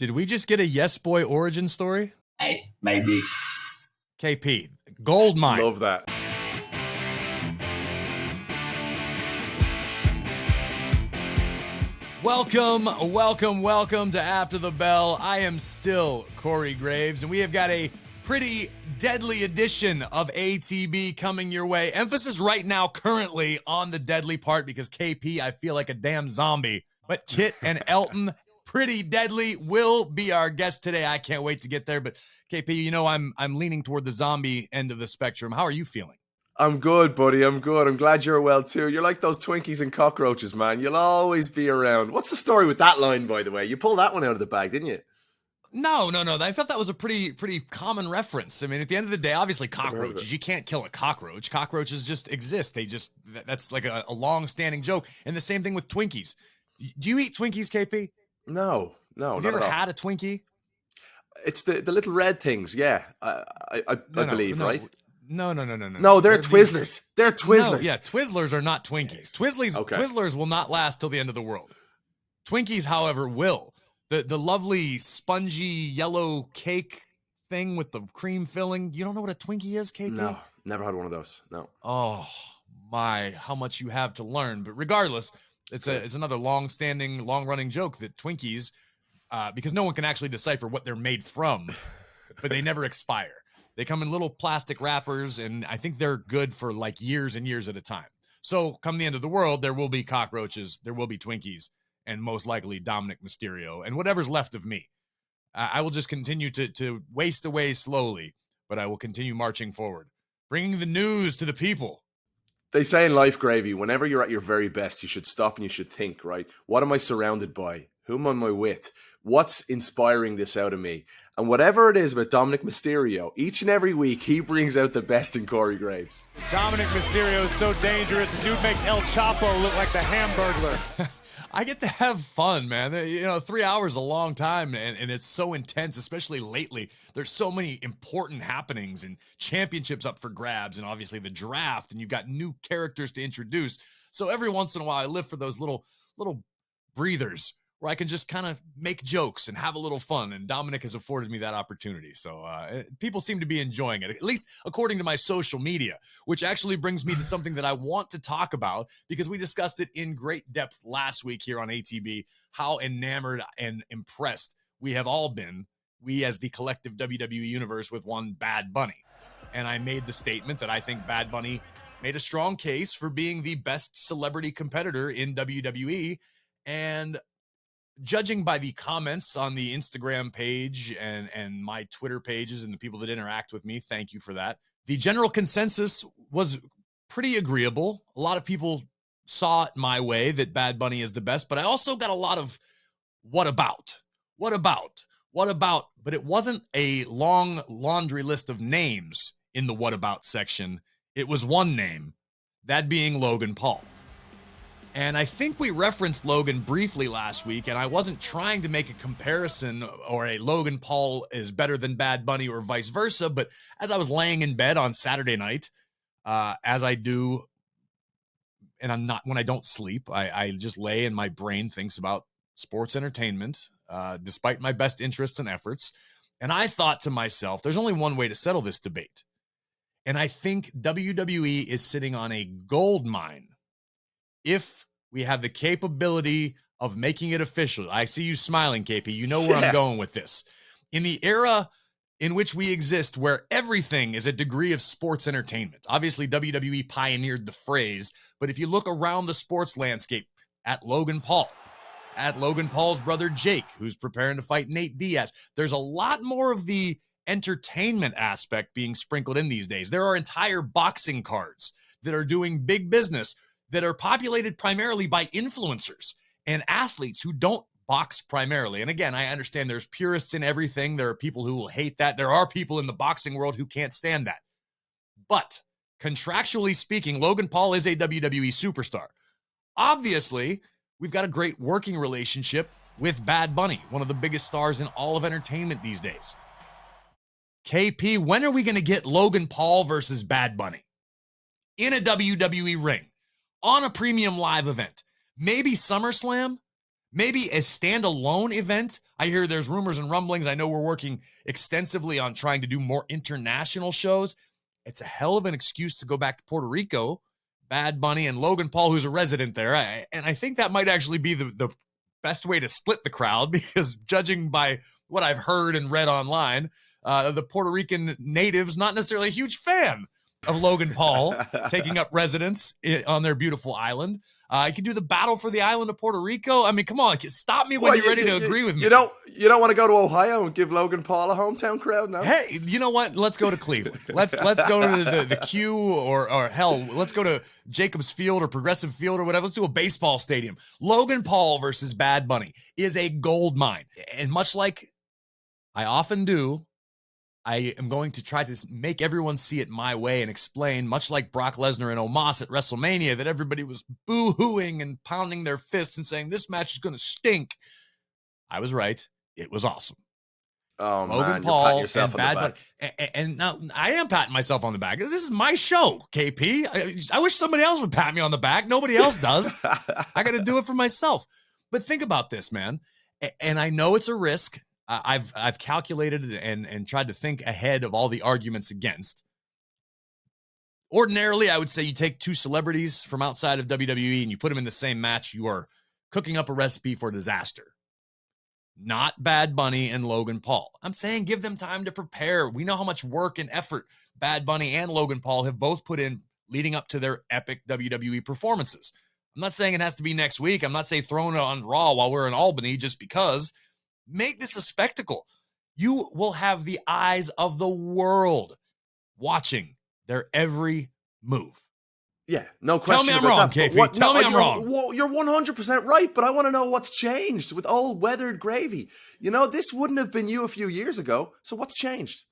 Did we just get a Yes Boy origin story? Hey, maybe. KP, gold mine. Love that. Welcome to After the Bell. I am still Corey Graves, and we have got a pretty deadly edition of ATB coming your way. Emphasis right now currently on the deadly part because KP, I feel like a damn zombie. But Kit and Elton, pretty deadly, will be our guest today. I can't wait to get there. But KP, you know I'm leaning toward the zombie end of the spectrum. How are you feeling? I'm good, buddy. I'm good. I'm glad you're well, too. You're like those Twinkies and cockroaches, man. You'll always be around. What's the story with that line, by the way? You pulled that one out of the bag, didn't you? No. I thought that was a pretty common reference. I mean, at the end of the day, obviously cockroaches. You can't kill a cockroach. Cockroaches just exist. That's like a long-standing joke. And the same thing with Twinkies. Do you eat Twinkies, KP? No. Have you ever had a Twinkie? It's the little red things, yeah. I believe, right? No. No, they're Twizzlers. They're Twizzlers. No, yeah, Twizzlers are not Twinkies. Twizzlers will not last till the end of the world. Twinkies, however, will. The lovely spongy yellow cake thing with the cream filling. You don't know what a Twinkie is, KP? No, never had one of those. No. Oh my, how much you have to learn. But regardless, it's another long-standing, long-running joke that Twinkies, because no one can actually decipher what they're made from, but they never expire. They come in little plastic wrappers, and I think they're good for like years and years at a time. So come the end of the world, there will be cockroaches, there will be Twinkies, and most likely Dominic Mysterio, and whatever's left of me. I will just continue to waste away slowly, but I will continue marching forward, bringing the news to the people. They say in life, Gravy, whenever you're at your very best, you should stop and you should think, right? What am I surrounded by? Whom am I with? What's inspiring this out of me? And whatever it is about Dominic Mysterio, each and every week, he brings out the best in Corey Graves. Dominic Mysterio is so dangerous. The dude makes El Chapo look like the Hamburglar. I get to have fun, man. 3 hours is a long time, and it's so intense, especially lately. There's so many important happenings and championships up for grabs, and obviously the draft, and you've got new characters to introduce. So every once in a while, I live for those little breathers where I can just kind of make jokes and have a little fun, and Dominic has afforded me that opportunity. So people seem to be enjoying it, at least according to my social media, which actually brings me to something that I want to talk about because we discussed it in great depth last week here on ATB, how enamored and impressed we have all been, we as the collective WWE universe, with one Bad Bunny. And I made the statement that I think Bad Bunny made a strong case for being the best celebrity competitor in WWE, and judging by the comments on the Instagram page and my Twitter pages and the people that interact with me, thank you for that. The general consensus was pretty agreeable. A lot of people saw it my way that Bad Bunny is the best, but I also got a lot of what about? But it wasn't a long laundry list of names in the what about section. It was one name, that being Logan Paul. And I think we referenced Logan briefly last week, and I wasn't trying to make a comparison or a Logan Paul is better than Bad Bunny or vice versa, but as I was laying in bed on Saturday night, as I do, and when I don't sleep, I just lay and my brain thinks about sports entertainment, despite my best interests and efforts. And I thought to myself, there's only one way to settle this debate. And I think WWE is sitting on a gold mine if we have the capability of making it official. I see you smiling, KP. You know where I'm going with this. In the era in which we exist, where everything is a degree of sports entertainment, obviously WWE pioneered the phrase, but if you look around the sports landscape at Logan Paul's brother Jake, who's preparing to fight Nate Diaz, there's a lot more of the entertainment aspect being sprinkled in these days. There are entire boxing cards that are doing big business that are populated primarily by influencers and athletes who don't box primarily. And again, I understand there's purists in everything. There are people who will hate that. There are people in the boxing world who can't stand that. But contractually speaking, Logan Paul is a WWE superstar. Obviously, we've got a great working relationship with Bad Bunny, one of the biggest stars in all of entertainment these days. KP, when are we going to get Logan Paul versus Bad Bunny in a WWE ring? On a premium live event, maybe SummerSlam, Maybe a standalone event. I hear there's rumors and rumblings. I know we're working extensively on trying to do more international shows. It's a hell of an excuse to go back to Puerto Rico, Bad Bunny and Logan Paul, who's a resident there. And I think that might actually be the best way to split the crowd, because judging by what I've heard and read online, the Puerto Rican natives, not necessarily a huge fan of Logan Paul taking up residence on their beautiful island. I could do the battle for the island of Puerto Rico. I mean, come on, stop me when you're ready to agree with me. You don't want to go to Ohio and give Logan Paul a hometown crowd now? Hey, you know what? Let's go to Cleveland. Let's go to the Q or hell, let's go to Jacobs Field or Progressive Field or whatever. Let's do a baseball stadium. Logan Paul versus Bad Bunny is a gold mine. And much like I often do, I am going to try to make everyone see it my way and explain, much like Brock Lesnar and Omos at WrestleMania, that everybody was boo-hooing and pounding their fists and saying, this match is going to stink. I was right. It was awesome. Oh, Logan man, Paul you're patting yourself and on the Bad Bunny. back. And now I am patting myself on the back. This is my show, KP. I wish somebody else would pat me on the back. Nobody else does. I got to do it for myself. But think about this, man. And I know it's a risk. I've calculated and tried to think ahead of all the arguments against. Ordinarily, I would say you take two celebrities from outside of WWE and you put them in the same match. You are cooking up a recipe for disaster. Not Bad Bunny and Logan Paul. I'm saying give them time to prepare. We know how much work and effort Bad Bunny and Logan Paul have both put in leading up to their epic WWE performances. I'm not saying it has to be next week. I'm not saying throwing it on Raw while we're in Albany just because. Make this a spectacle. You will have the eyes of the world watching their every move. Yeah, no question. Tell me I'm wrong, KP. Tell me I'm wrong. You're 100% right, but I want to know what's changed with old weathered gravy. You know, this wouldn't have been you a few years ago, so what's changed?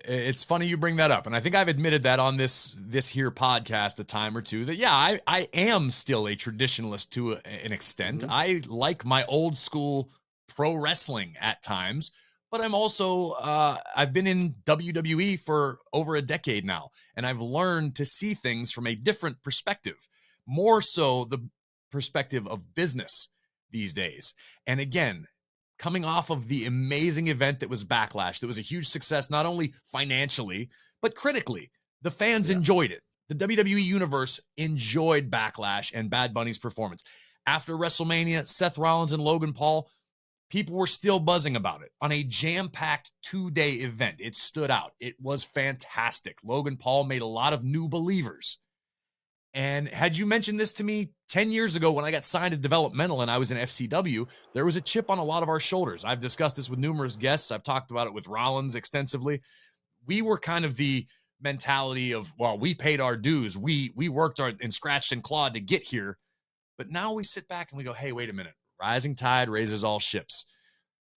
It's funny you bring that up, and I think I've admitted that on this here podcast a time or two, that, yeah, I am still a traditionalist to an extent. Mm-hmm. I like my old school pro wrestling at times, but I'm also, I've been in WWE for over a decade now, and I've learned to see things from a different perspective, more so the perspective of business these days. And again, coming off of the amazing event that was Backlash, that was a huge success, not only financially, but critically. The fans enjoyed it. The WWE Universe enjoyed Backlash and Bad Bunny's performance. After WrestleMania, Seth Rollins and Logan Paul, people were still buzzing about it. On a jam-packed 2-day event, it stood out. It was fantastic. Logan Paul made a lot of new believers. And had you mentioned this to me 10 years ago when I got signed to developmental and I was in FCW, there was a chip on a lot of our shoulders. I've discussed this with numerous guests. I've talked about it with Rollins extensively. We were kind of the mentality of, well, we paid our dues. We worked and scratched and clawed to get here. But now we sit back and we go, hey, wait a minute. Rising tide raises all ships.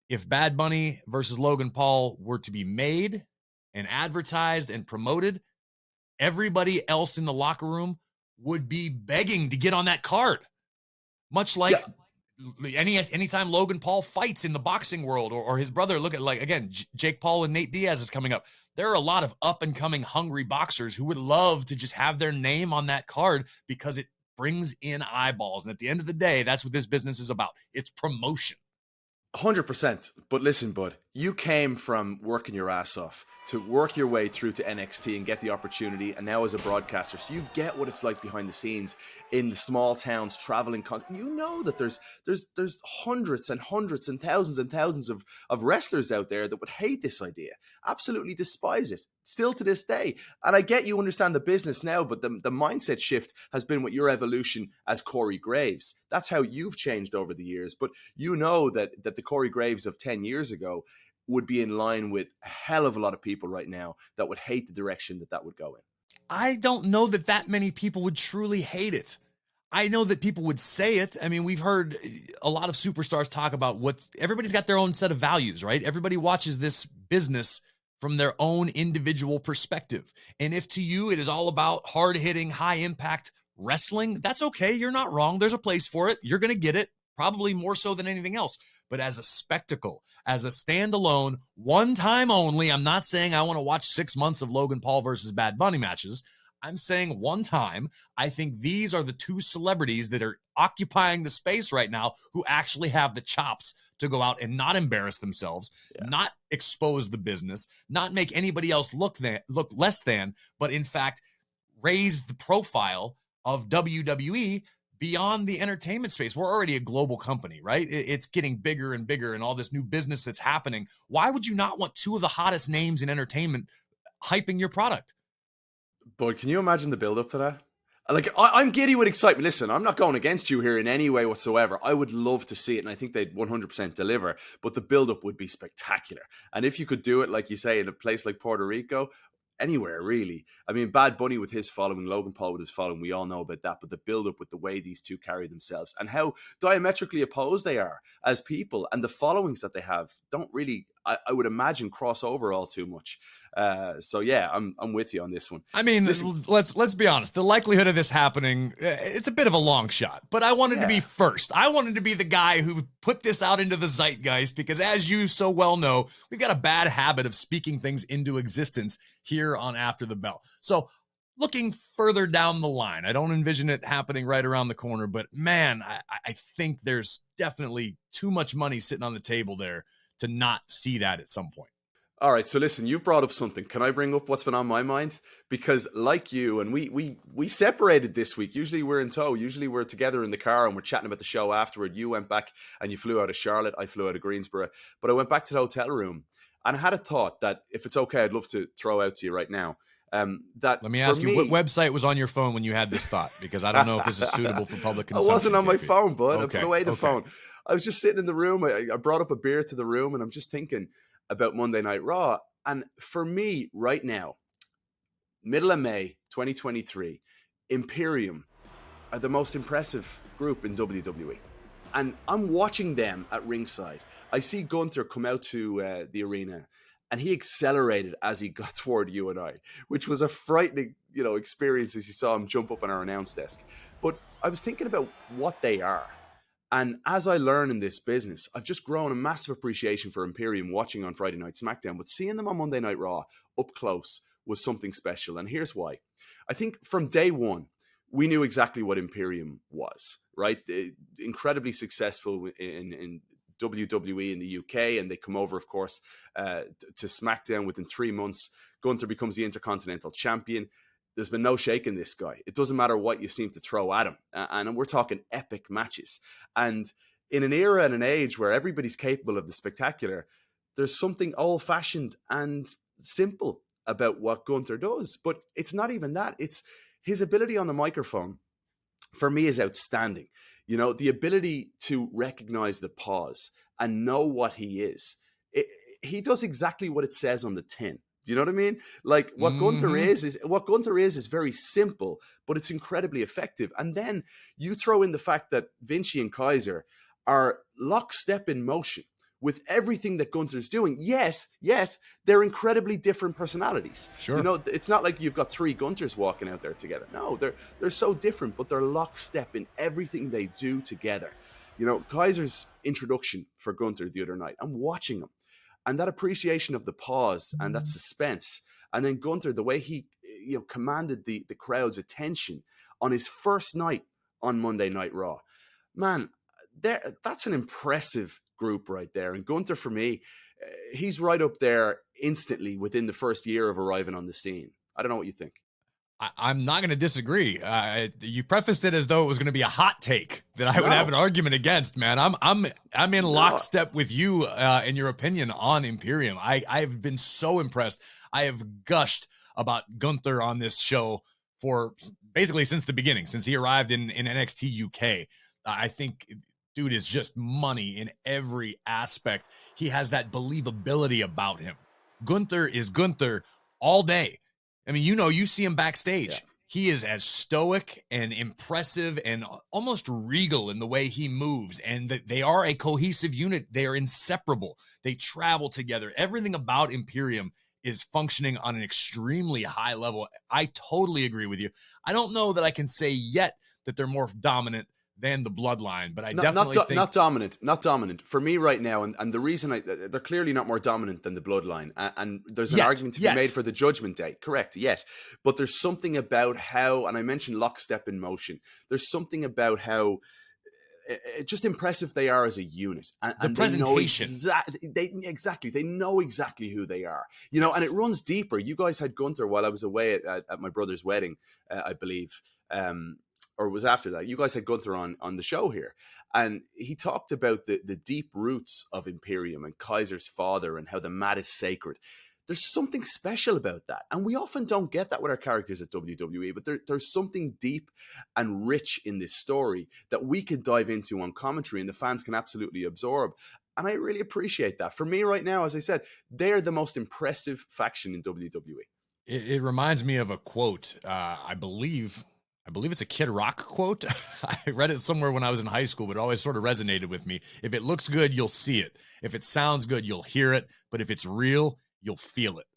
If Bad Bunny versus Logan Paul were to be made and advertised and promoted, everybody else in the locker room would be begging to get on that card. Much like anytime Logan Paul fights in the boxing world or his brother, look at, like, again, Jake Paul and Nate Diaz is coming up. There are a lot of up and coming hungry boxers who would love to just have their name on that card because it brings in eyeballs. And at the end of the day, that's what this business is about. It's promotion. 100%. But listen, bud, you came from working your ass off to work your way through to NXT and get the opportunity, and now as a broadcaster, so you get what it's like behind the scenes in the small towns, traveling. You know that there's hundreds and hundreds and thousands of wrestlers out there that would hate this idea, absolutely despise it, still to this day. And I get you understand the business now, but the mindset shift has been with your evolution as Corey Graves. That's how you've changed over the years. But you know that the Corey Graves of 10 years ago would be in line with a hell of a lot of people right now that would hate the direction that would go in. I don't know that many people would truly hate it. I know that people would say it. I mean, we've heard a lot of superstars talk about everybody's got their own set of values, right? Everybody watches this business from their own individual perspective. And if to you it is all about hard-hitting, high-impact wrestling, that's okay. You're not wrong. There's a place for it. You're going to get it, probably more so than anything else. But as a spectacle, as a standalone, one time only, I'm not saying I want to watch 6 months of Logan Paul versus Bad Bunny matches. I'm saying one time. I think these are the two celebrities that are occupying the space right now who actually have the chops to go out and not embarrass themselves, not expose the business, not make anybody else look less than, but in fact, raise the profile of WWE beyond the entertainment space. We're already a global company, right? It's getting bigger and bigger, and all this new business that's happening. Why would you not want two of the hottest names in entertainment hyping your product? But can you imagine the build up to that? Like, I'm giddy with excitement. Listen, I'm not going against you here in any way whatsoever. I would love to see it, and I think they'd 100% deliver. But the build up would be spectacular. And if you could do it, like you say, in a place like Puerto Rico, anywhere really. I mean, Bad Bunny with his following, Logan Paul with his following, we all know about that. But the build up with the way these two carry themselves and how diametrically opposed they are as people, and the followings that they have don't really, I would imagine, cross over all too much. So yeah, I'm with you on this one. I mean, let's be honest. The likelihood of this happening, it's a bit of a long shot, but I wanted to be first. I wanted to be the guy who put this out into the zeitgeist because, as you so well know, we've got a bad habit of speaking things into existence here on After the Bell. So looking further down the line, I don't envision it happening right around the corner, but man, I think there's definitely too much money sitting on the table there to not see that at some point. All right, so listen, you've brought up something. Can I bring up what's been on my mind? Because like you, and we separated this week. Usually we're in tow. Usually we're together in the car and we're chatting about the show afterward. You went back and you flew out of Charlotte. I flew out of Greensboro. But I went back to the hotel room and I had a thought that, if it's okay, I'd love to throw out to you right now. That Let me ask you, what website was on your phone when you had this thought? Because I don't know if this is suitable for public consumption. I wasn't on my phone, bud. Okay. I put away the phone. I was just sitting in the room. I brought up a beer to the room and I'm just thinking about Monday Night Raw. And for me, right now, middle of May 2023, Imperium are the most impressive group in WWE. And I'm watching them at ringside. I see Gunther come out to the arena, and he accelerated as he got toward you and I, which was a frightening, experience as you saw him jump up on our announce desk. But I was thinking about what they are. And as I learn in this business, I've just grown a massive appreciation for Imperium watching on Friday Night SmackDown, but seeing them on Monday Night Raw up close was something special. And here's why. I think from day one, we knew exactly what Imperium was, right? Incredibly successful in WWE in the UK, and they come over, of course, to SmackDown within 3 months. Gunther becomes the Intercontinental Champion. There's been no shaking this guy. It doesn't matter what you seem to throw at him. And we're talking epic matches. And in an era and an age where everybody's capable of the spectacular, there's something old-fashioned and simple about what Gunther does. But it's not even that. It's his ability on the microphone, for me, is outstanding. The ability to recognize the pause and know what he is. He does exactly what it says on the tin. Do you know what I mean? Like what Gunther is very simple, but it's incredibly effective. And then you throw in the fact that Vinci and Kaiser are lockstep in motion with everything that Gunther's doing. Yes, they're incredibly different personalities. Sure. It's not like you've got three Gunters walking out there together. No, they're so different, but they're lockstep in everything they do together. Kaiser's introduction for Gunther the other night, I'm watching him. And that appreciation of the pause and that suspense. And then Gunther, the way he commanded the crowd's attention on his first night on Monday Night Raw. Man, that's an impressive group right there. And Gunther, for me, he's right up there instantly within the first year of arriving on the scene. I don't know what you think. I'm not going to disagree. You prefaced it as though it was going to be a hot take that I would have an argument against, man. I'm in lockstep with you in your opinion on Imperium. I've been so impressed. I have gushed about Gunther on this show for basically since the beginning, since he arrived in NXT UK. I think dude is just money in every aspect. He has that believability about him. Gunther is Gunther all day. I mean, you see him backstage. Yeah. He is as stoic and impressive and almost regal in the way he moves. And they are a cohesive unit. They are inseparable. They travel together. Everything about Imperium is functioning on an extremely high level. I totally agree with you. I don't know that I can say yet that they're more dominant than the bloodline, but I Not definitely think not dominant for me right now. And the reason they're clearly not more dominant than the bloodline. And there's an argument to be made for the Judgment Day. Correct. Yet. But there's something about how, and I mentioned Lockstep in Motion. There's something about how just impressive they are as a unit. And the presentation. They know exactly who they are, you know, and it runs deeper. You guys had Gunther while I was away at my brother's wedding, I believe, or it was after that. You guys had Gunther on the show here, and he talked about the deep roots of Imperium and Kaiser's father and how the mat is sacred. There's something special about that. And we often don't get that with our characters at WWE, but there's something deep and rich in this story that we can dive into on commentary and the fans can absolutely absorb. And I really appreciate that. For me right now, as I said, they're the most impressive faction in WWE. It reminds me of a quote. I believe it's a Kid Rock quote. I read it somewhere when I was in high school, but it always sort of resonated with me. If it looks good, you'll see it. If it sounds good, you'll hear it. But if it's real, you'll feel it.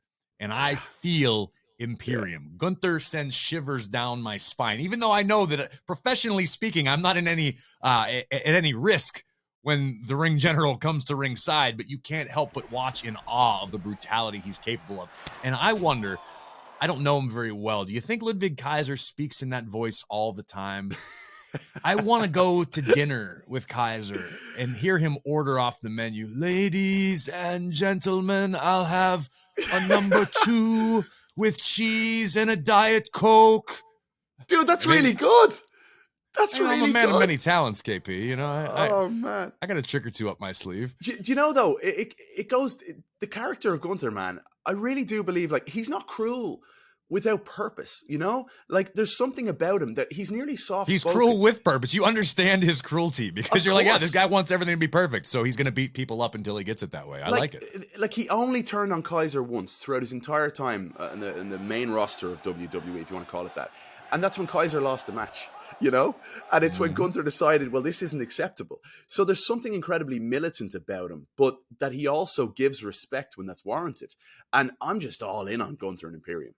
And I feel Imperium. Yeah. Gunther sends shivers down my spine, even though I know that professionally speaking, I'm not in at any risk when the ring general comes to ringside, but you can't help but watch in awe of the brutality he's capable of. And I wonder, I don't know him very well. Do you think Ludwig Kaiser speaks in that voice all the time? I want to go to dinner with Kaiser and hear him order off the menu. Ladies and gentlemen, I'll have a number 2 with cheese and a Diet Coke. Dude, that's really good. That's really good. I'm a man of many talents, KP. You know, man, I got a trick or two up my sleeve. Do you know though? It goes the character of Gunther, man. I really do believe like he's not cruel without purpose, you know? Like, there's something about him that he's nearly soft-spoken. He's cruel with purpose. You understand his cruelty because you're like, yeah, this guy wants everything to be perfect, so he's going to beat people up until he gets it that way. I like it. Like, he only turned on Kaiser once throughout his entire time in the main roster of WWE, if you want to call it that. And that's when Kaiser lost the match, you know? And it's when Gunther decided, well, this isn't acceptable. So there's something incredibly militant about him, but that he also gives respect when that's warranted. And I'm just all in on Gunther and Imperium.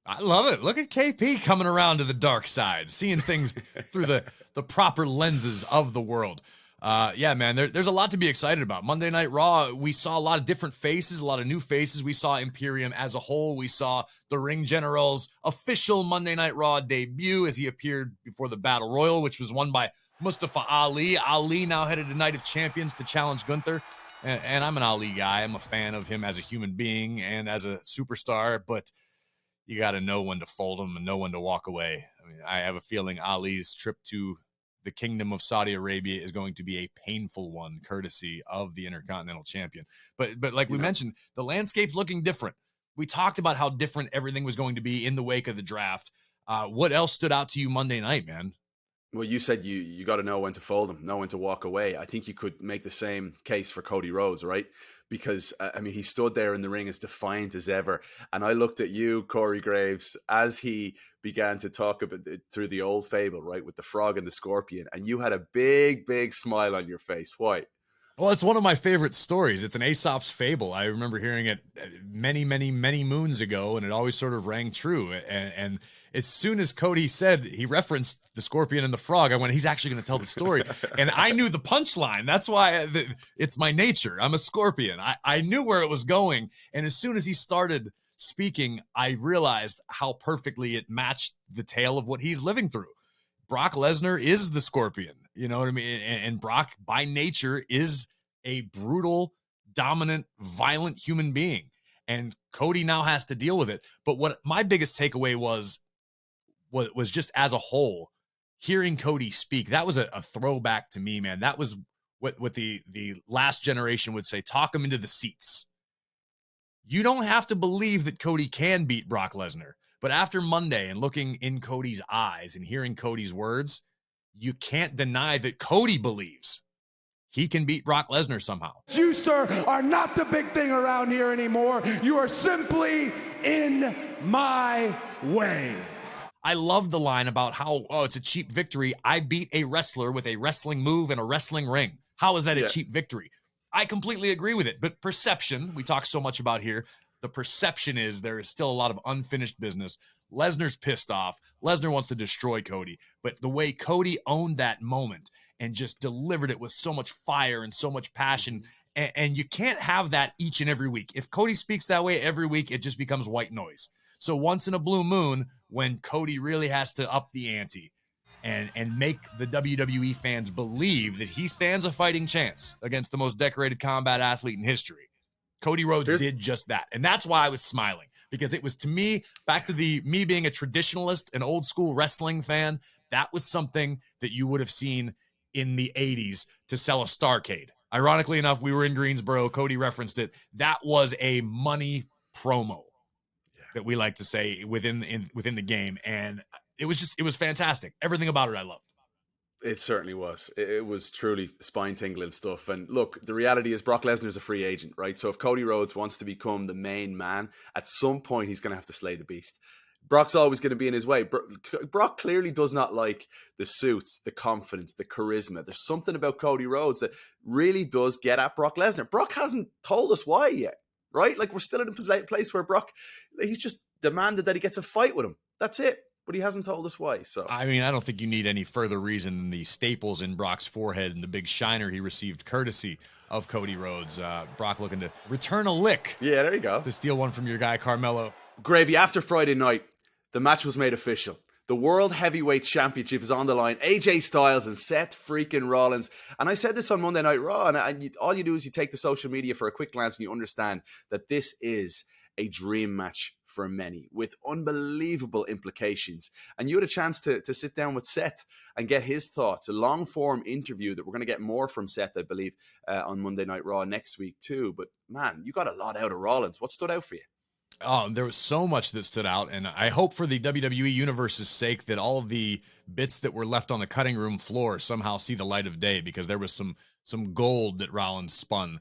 I love it. Look at KP coming around to the dark side, seeing things through the proper lenses of the world. Yeah, man, there's a lot to be excited about. Monday Night Raw, we saw a lot of different faces, a lot of new faces. We saw Imperium as a whole. We saw the Ring General's official Monday Night Raw debut as he appeared before the Battle Royal, which was won by Mustafa Ali. Ali now headed to Night of Champions to challenge Gunther. And I'm an Ali guy. I'm a fan of him as a human being and as a superstar, but you got to know when to fold them and know when to walk away. I mean, I have a feeling Ali's trip to the Kingdom of Saudi Arabia is going to be a painful one, courtesy of the Intercontinental Champion. But like we mentioned, the landscape's looking different. We talked about how different everything was going to be in the wake of the draft. What else stood out to you Monday night, man? Well, you said you got to know when to fold them, know when to walk away. I think you could make the same case for Cody Rhodes, right? Because, I mean, he stood there in the ring as defiant as ever. And I looked at you, Corey Graves, as he began to talk about through the old fable, right, with the frog and the scorpion. And you had a big, big smile on your face. Why? Well, it's one of my favorite stories. It's an Aesop's fable. I remember hearing it many, many, many moons ago, and it always sort of rang true. And as soon as Cody said, he referenced the scorpion and the frog, I went, he's actually going to tell the story. And I knew the punchline. That's why it's my nature. I'm a scorpion. I knew where it was going. And as soon as he started speaking, I realized how perfectly it matched the tale of what he's living through. Brock Lesnar is the scorpion, you know what I mean? And Brock, by nature, is a brutal, dominant, violent human being. And Cody now has to deal with it. But what my biggest takeaway was just as a whole, hearing Cody speak, that was a throwback to me, man. That was what the last generation would say, talk him into the seats. You don't have to believe that Cody can beat Brock Lesnar. But after Monday and looking in Cody's eyes and hearing Cody's words, you can't deny that Cody believes he can beat Brock Lesnar somehow. You, sir, are not the big thing around here anymore. You are simply in my way. I love the line about how, it's a cheap victory. I beat a wrestler with a wrestling move and a wrestling ring. How is that a cheap victory? I completely agree with it. But perception, we talk so much about here. the perception is there is still a lot of unfinished business. Lesnar's pissed off. Lesnar wants to destroy Cody. But the way Cody owned that moment and just delivered it with so much fire and so much passion, and you can't have that each and every week. If Cody speaks that way every week, it just becomes white noise. So once in a blue moon, when Cody really has to up the ante and make the WWE fans believe that he stands a fighting chance against the most decorated combat athlete in history, Cody Rhodes did just that. And that's why I was smiling, because it was, to me, back to me being a traditionalist, an old school wrestling fan, that was something that you would have seen in the 80s to sell a Starrcade. Ironically enough, we were in Greensboro. Cody referenced it. That was a money promo that we like to say within the game. And it was fantastic. Everything about it I loved. It certainly was. It was truly spine-tingling stuff. And look, the reality is Brock Lesnar's a free agent, right? So if Cody Rhodes wants to become the main man, at some point he's going to have to slay the beast. Brock's always going to be in his way. Brock clearly does not like the suits, the confidence, the charisma. There's something about Cody Rhodes that really does get at Brock Lesnar. Brock hasn't told us why yet, right? Like, we're still in a place where Brock, he's just demanded that he gets a fight with him. That's it. But he hasn't told us why. So I mean, I don't think you need any further reason than the staples in Brock's forehead and the big shiner he received courtesy of Cody Rhodes. Brock looking to return a lick. Yeah, there you go. To steal one from your guy, Carmelo. Gravy, after Friday night, the match was made official. The World Heavyweight Championship is on the line. AJ Styles and Seth freaking Rollins. And I said this on Monday Night Raw, and all you do is you take the social media for a quick glance and you understand that this is a dream match for many, with unbelievable implications. And you had a chance to sit down with Seth and get his thoughts. A long-form interview that we're going to get more from Seth, I believe, on Monday Night Raw next week too. But man, you got a lot out of Rollins. What stood out for you? Oh, there was so much that stood out, and I hope for the WWE Universe's sake that all of the bits that were left on the cutting room floor somehow see the light of day, because there was some gold that Rollins spun.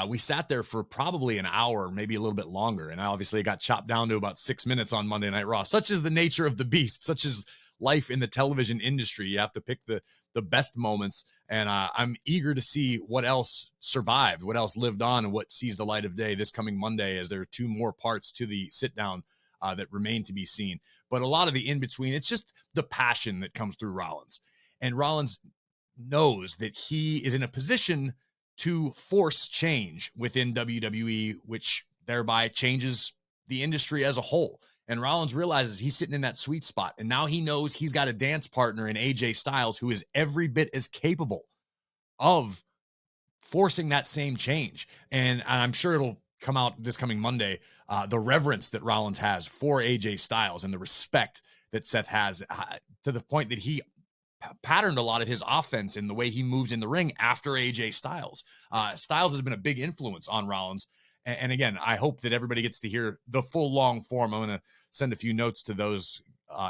We sat there for probably an hour, maybe a little bit longer, and obviously it got chopped down to about 6 minutes on Monday Night Raw. Such is the nature of the beast, such is life in the television industry. You have to pick the best moments, and I'm eager to see what else survived, what else lived on, and what sees the light of day this coming Monday, as there are 2 more parts to the sit-down that remain to be seen. But a lot of the in-between, it's just the passion that comes through Rollins. And Rollins knows that he is in a position to force change within WWE, which thereby changes the industry as a whole. And Rollins realizes he's sitting in that sweet spot. And now he knows he's got a dance partner in AJ Styles who is every bit as capable of forcing that same change. And I'm sure it'll come out this coming Monday, the reverence that Rollins has for AJ Styles and the respect that Seth has, to the point that he patterned a lot of his offense in the way he moves in the ring after AJ Styles. Styles has been a big influence on Rollins. And again, I hope that everybody gets to hear the full long form. I'm going to send a few notes to those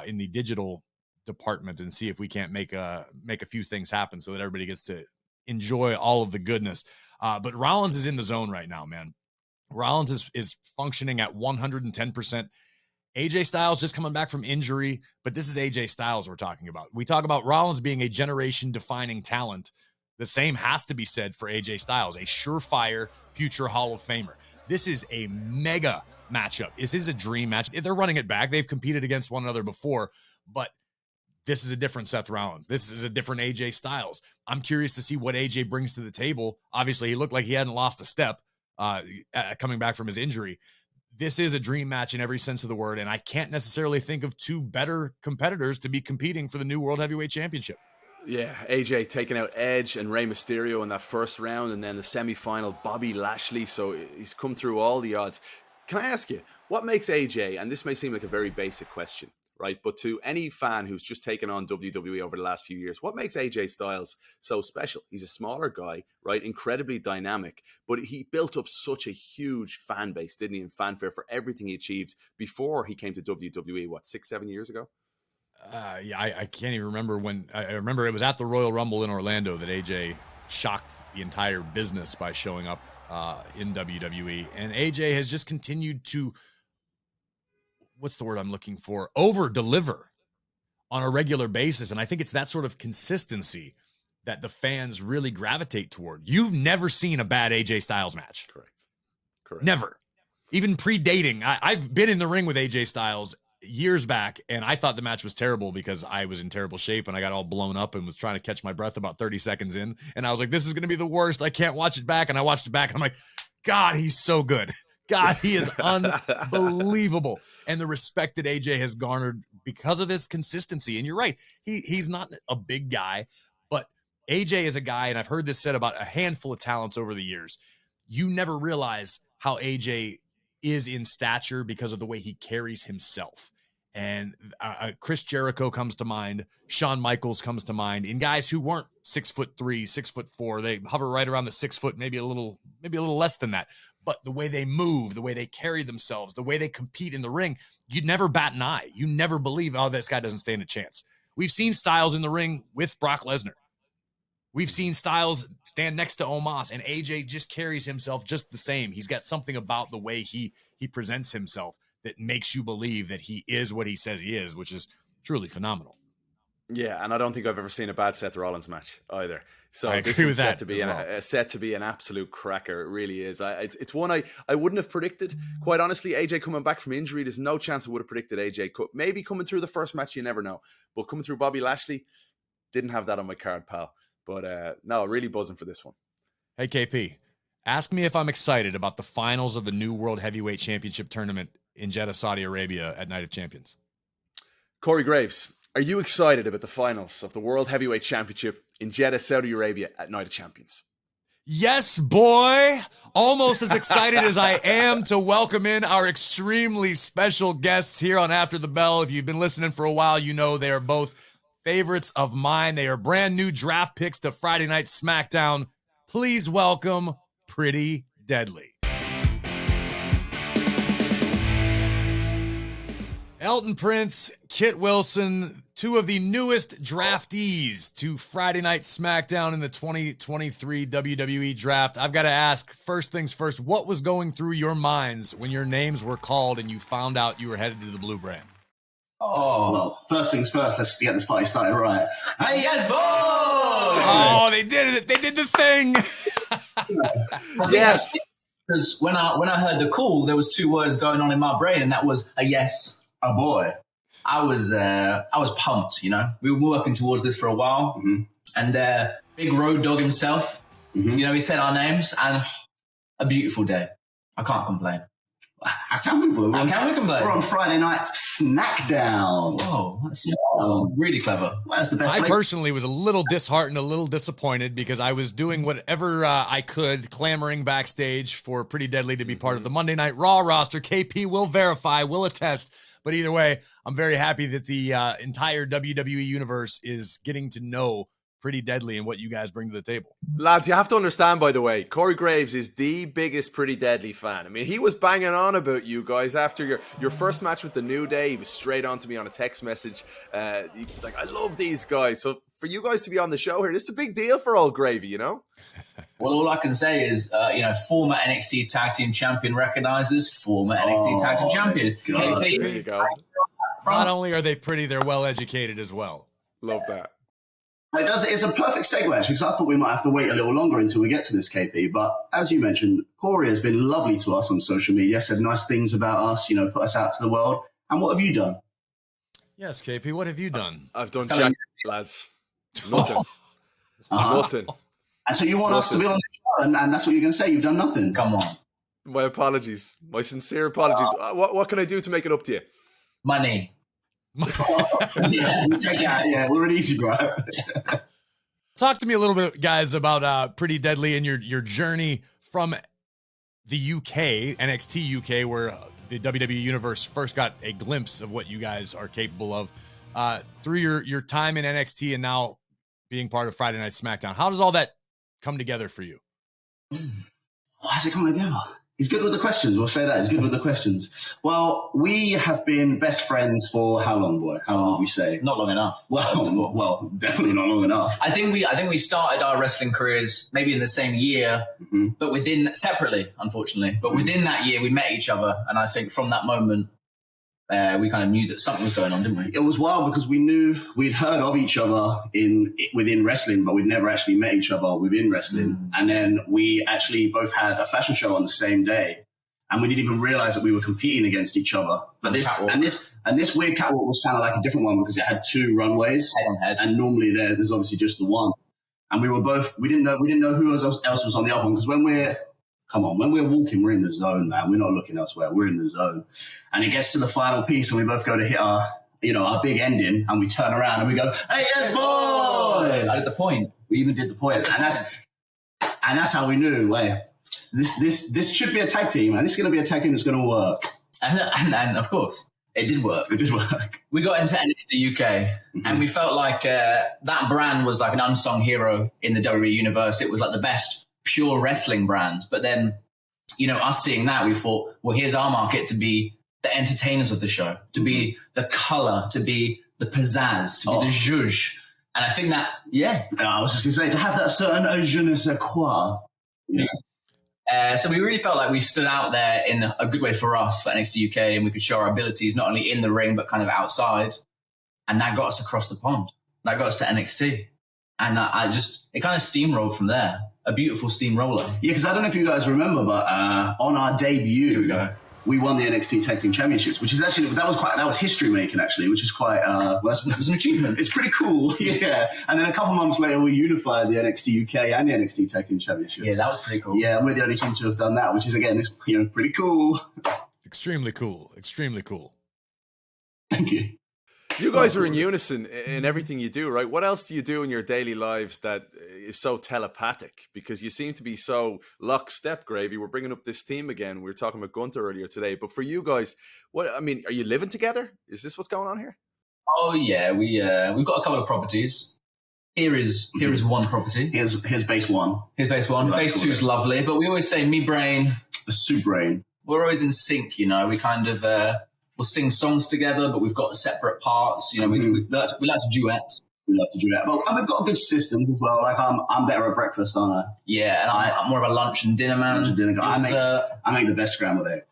in the digital department and see if we can't make a few things happen so that everybody gets to enjoy all of the goodness. But Rollins is in the zone right now, man. Rollins is functioning at 110%. AJ Styles just coming back from injury, but this is AJ Styles we're talking about. We talk about Rollins being a generation-defining talent. The same has to be said for AJ Styles, a surefire future Hall of Famer. This is a mega matchup. This is a dream match. They're running it back. They've competed against one another before, but this is a different Seth Rollins. This is a different AJ Styles. I'm curious to see what AJ brings to the table. Obviously, he looked like he hadn't lost a step coming back from his injury. This is a dream match in every sense of the word, and I can't necessarily think of 2 better competitors to be competing for the new World Heavyweight Championship. Yeah, AJ taking out Edge and Rey Mysterio in that first round, and then the semi-final, Bobby Lashley. So he's come through all the odds. Can I ask you, what makes AJ, and this may seem like a very basic question, right? But to any fan who's just taken on WWE over the last few years, what makes AJ Styles so special? He's a smaller guy, right? Incredibly dynamic, but he built up such a huge fan base, didn't he? And fanfare for everything he achieved before he came to WWE, 6-7 years ago? Yeah, I can't even remember when. I remember it was at the Royal Rumble in Orlando that AJ shocked the entire business by showing up in WWE. And AJ has just continued to, what's the word I'm looking for? Over-deliver on a regular basis. And I think it's that sort of consistency that the fans really gravitate toward. You've never seen a bad AJ Styles match. Correct. Never. even predating. I've been in the ring with AJ Styles years back, and I thought the match was terrible because I was in terrible shape and I got all blown up and was trying to catch my breath about 30 seconds in. And I was like, this is going to be the worst. I can't watch it back. And I watched it back and I'm like, God, he's so good. God, he is unbelievable. And the respect that AJ has garnered because of his consistency. And you're right. He's not a big guy, but AJ is a guy, and I've heard this said about a handful of talents over the years. You never realize how AJ is in stature because of the way he carries himself. And Chris Jericho comes to mind. Shawn Michaels comes to mind. In guys who weren't 6'3", 6'4", they hover right around the 6 foot, maybe a little less than that. But the way they move, the way they carry themselves, the way they compete in the ring, you'd never bat an eye. You never believe, oh, this guy doesn't stand a chance. We've seen Styles in the ring with Brock Lesnar. We've seen Styles stand next to Omos, and AJ just carries himself just the same. He's got something about the way he presents himself that makes you believe that he is what he says he is, which is truly phenomenal. Yeah, and I don't think I've ever seen a bad Seth Rollins match either. So I agree with that. Set to be an absolute cracker. It really is. It's one I wouldn't have predicted. Quite honestly, AJ coming back from injury, there's no chance I would have predicted AJ. Maybe coming through the first match, you never know. But coming through Bobby Lashley, didn't have that on my card, pal. But no, really buzzing for this one. Hey, KP, ask me if I'm excited about the finals of the new World Heavyweight Championship tournament in Jeddah, Saudi Arabia at Night of Champions. Corey Graves, are you excited about the finals of the World Heavyweight Championship in Jeddah, Saudi Arabia at Night of Champions? Yes, boy. Almost as excited as I am to welcome in our extremely special guests here on After the Bell. If you've been listening for a while, you know they are both favorites of mine. They are brand new draft picks to Friday Night SmackDown. Please welcome Pretty Deadly. Elton Prince, Kit Wilson, two of the newest draftees to Friday Night SmackDown in the 2023 WWE Draft. I've got to ask, first things first, what was going through your minds when your names were called and you found out you were headed to the Blue Brand? Oh, well, first things first, let's get this party started right. Hey, yes, boy! Oh, they did it. They did the thing. Yes. Because when I heard the call, there was two words going on in my brain, and that was a yes, a boy. I was pumped, you know. We were working towards this for a while, and big road dog himself, you know, he said our names, and a beautiful day. I can't complain. How can we complain? We're on Friday Night SmackDown. Whoa, that's really clever. Well, that's the best I personally was a little disheartened, a little disappointed because I was doing whatever I could, clamoring backstage for Pretty Deadly to be part of the Monday Night Raw roster. KP will verify, will attest. But either way, I'm very happy that the entire WWE universe is getting to know Pretty Deadly and what you guys bring to the table. Lads, you have to understand, by the way, Corey Graves is the biggest Pretty Deadly fan. I mean, he was banging on about you guys after your first match with the New Day. He was straight on to me on a text message. He was like, I love these guys. So for you guys to be on the show here, this is a big deal for old Gravy, you know? Well, all I can say is, former NXT Tag Team Champion recognizes former NXT Tag Team Champion. There you go. Not only are they pretty, they're well educated as well. Love that. It's a perfect segue, actually, because I thought we might have to wait a little longer until we get to this, KP. But as you mentioned, Corey has been lovely to us on social media, said nice things about us, you know, put us out to the world. And what have you done? Yes, KP, what have you done? I've done jack, lads. Nothing. Nothing. And so you want us to be on the show, and that's what you're going to say? You've done nothing? Come on. My apologies. My sincere apologies. What can I do to make it up to you? Money. Yeah, check it out. Yeah, we're easy, bro. Talk to me a little bit, guys, about Pretty Deadly and your journey from the UK, NXT UK, where the WWE Universe first got a glimpse of what you guys are capable of, through your time in NXT and now being part of Friday Night SmackDown. How does all that come together for you? Why does it come together? He's good with the questions. We'll say that. He's good with the questions. Well, we have been best friends for how long, boy? How long would we say? Not long enough. Well, definitely not long enough. I think we started our wrestling careers maybe in the same year, but separately, unfortunately. But within that year, we met each other, and I think from that moment, we kind of knew that something was going on, didn't we? It was wild because we'd heard of each other within wrestling, but we'd never actually met each other within wrestling. And then we actually both had a fashion show on the same day. and we didn't even realize that we were competing against each other. But this weird catwalk was kind of like a different one because it had 2 runways, head on head, and normally there's obviously just the one. And we didn't know who else was on the other one, because when we're walking, we're in the zone, man. We're not looking elsewhere. We're in the zone. And it gets to the final piece, and we both go to hit our big ending, and we turn around and we go, "Hey, yes, boy!" I did the point. We even did the point, and that's how we knew. Wait, this should be a tag team, and this is going to be a tag team that's going to work. And of course, it did work. It did work. We got into NXT UK, and we felt like that brand was like an unsung hero in the WWE universe. It was like the best pure wrestling brand. But then, us seeing that, we thought, well, here's our market to be the entertainers of the show, to be the color, to be the pizzazz, to be the zhuzh. And I think that, I was just going to say, to have that certain je ne sais quoi. So we really felt like we stood out there in a good way for us, for NXT UK, and we could show our abilities not only in the ring, but kind of outside. And that got us across the pond. That got us to NXT. And it kind of steamrolled from there. A beautiful steamroller. Yeah, because I don't know if you guys remember, but on our debut, we won the NXT Tag Team Championships, which is actually, that was history making, actually, which is quite, it was an achievement. It's pretty cool, yeah. And then a couple months later, we unified the NXT UK and the NXT Tag Team Championships. Yeah, that was pretty cool. Yeah, and we're the only team to have done that, which is, again, pretty cool. Extremely cool. Extremely cool. Thank you. You guys are in unison in everything you do, right? What else do you do in your daily lives that is so telepathic? Because you seem to be so lockstep, Gravy. We're bringing up this theme again. We were talking about Gunther earlier today. But for you guys, are you living together? Is this what's going on here? Oh, yeah. We've got a couple of properties. Here is one property. Here's base one. Here's base one. Base two is lovely. But we always say, me brain. The soup brain. We're always in sync, We kind of... we'll sing songs together, but we've got separate parts. We like to duet. We love to duet. Well, and we've got a good system as well. Like I'm better at breakfast, aren't I? Yeah, and I'm more of a lunch and dinner man. Lunch and dinner guy. I make the best scrambled egg.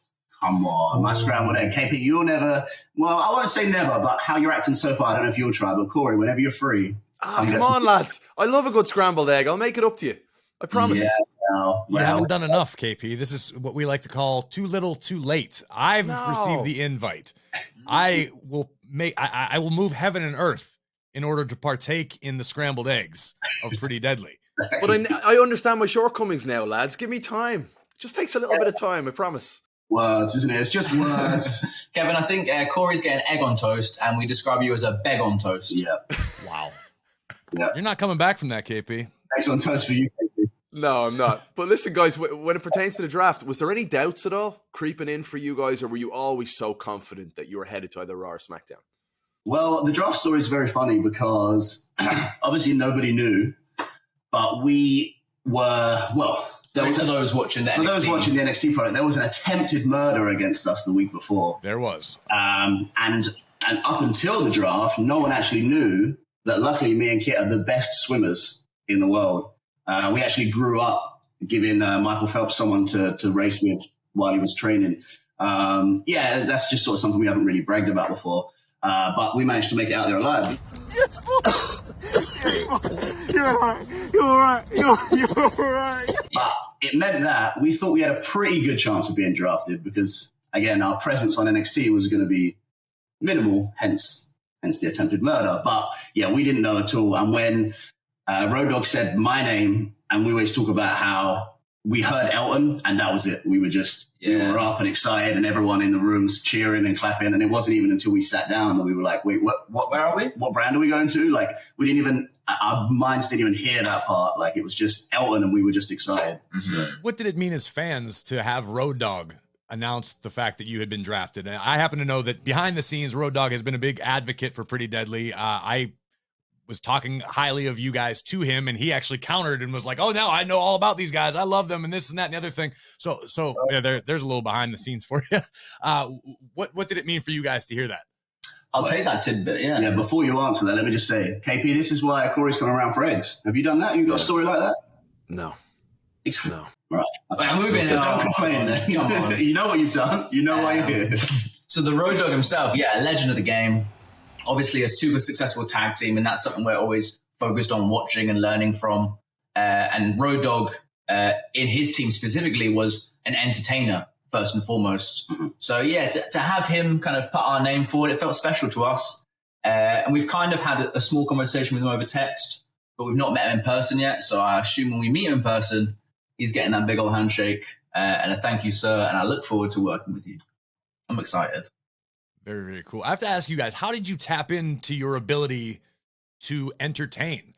Come on, my scrambled egg. KP, you'll never. Well, I won't say never, but how you're acting so far, I don't know if you'll try. But Corey, whenever you're free, come on, lads. I love a good scrambled egg. I'll make it up to you. I promise. Yeah. You haven't done enough, KP. This is what we like to call too little, too late. I've received the invite. I will move heaven and earth in order to partake in the scrambled eggs of Pretty Deadly. But I understand my shortcomings now, lads. Give me time. It just takes a little bit of time, I promise. Words, isn't it? It's just words. Kevin, I think Corey's getting egg on toast, and we describe you as a beg on toast. Yeah. Wow. Yeah. You're not coming back from that, KP. Eggs on toast for you, KP. No, I'm not. But listen, guys, when it pertains to the draft, was there any doubts at all creeping in for you guys, or were you always so confident that you were headed to either Raw or SmackDown? Well, the draft story is very funny because obviously nobody knew, but we were, For those watching the NXT product, there was an attempted murder against us the week before. There was. And up until the draft, no one actually knew that luckily me and Kit are the best swimmers in the world. We actually grew up giving Michael Phelps someone to race with while he was training. That's just sort of something we haven't really bragged about before. But we managed to make it out there alive. You're all right. But it meant that we thought we had a pretty good chance of being drafted because, again, our presence on NXT was going to be minimal, hence the attempted murder. But, yeah, we didn't know at all. And when Road Dogg said my name, and we always talk about how we heard Elton, and that was it. We were just, we were up and excited, and everyone in the rooms cheering and clapping. And it wasn't even until we sat down that we were like, wait, where are we? What brand are we going to? Like, we didn't even, our minds didn't even hear that part. Like, it was just Elton, and we were just excited. Mm-hmm. What did it mean as fans to have Road Dogg announce the fact that you had been drafted? And I happen to know that behind the scenes, Road Dogg has been a big advocate for Pretty Deadly. I was talking highly of you guys to him, and he actually countered and was like, "Oh, no, I know all about these guys. I love them, and this and that and the other thing." So yeah, there's a little behind the scenes for you. What did it mean for you guys to hear that? I'll take that tidbit. Yeah. Yeah. Before you answer that, let me just say, KP, this is why Corey's coming around for eggs. Have you done that? You got a story like that? No. No. Right. I'm moving. So don't complain. Then. Come on. You know what you've done. You know why you're here. So the Road Dogg himself, a legend of the game. Obviously a super successful tag team, and that's something we're always focused on watching and learning from. And Road Dogg, in his team specifically, was an entertainer first and foremost. So yeah, to have him kind of put our name forward, it felt special to us. And we've kind of had a small conversation with him over text, but we've not met him in person yet. So I assume when we meet him in person, he's getting that big old handshake and a thank you, sir. And I look forward to working with you. I'm excited. Very, very cool. I have to ask you guys, how did you tap into your ability to entertain?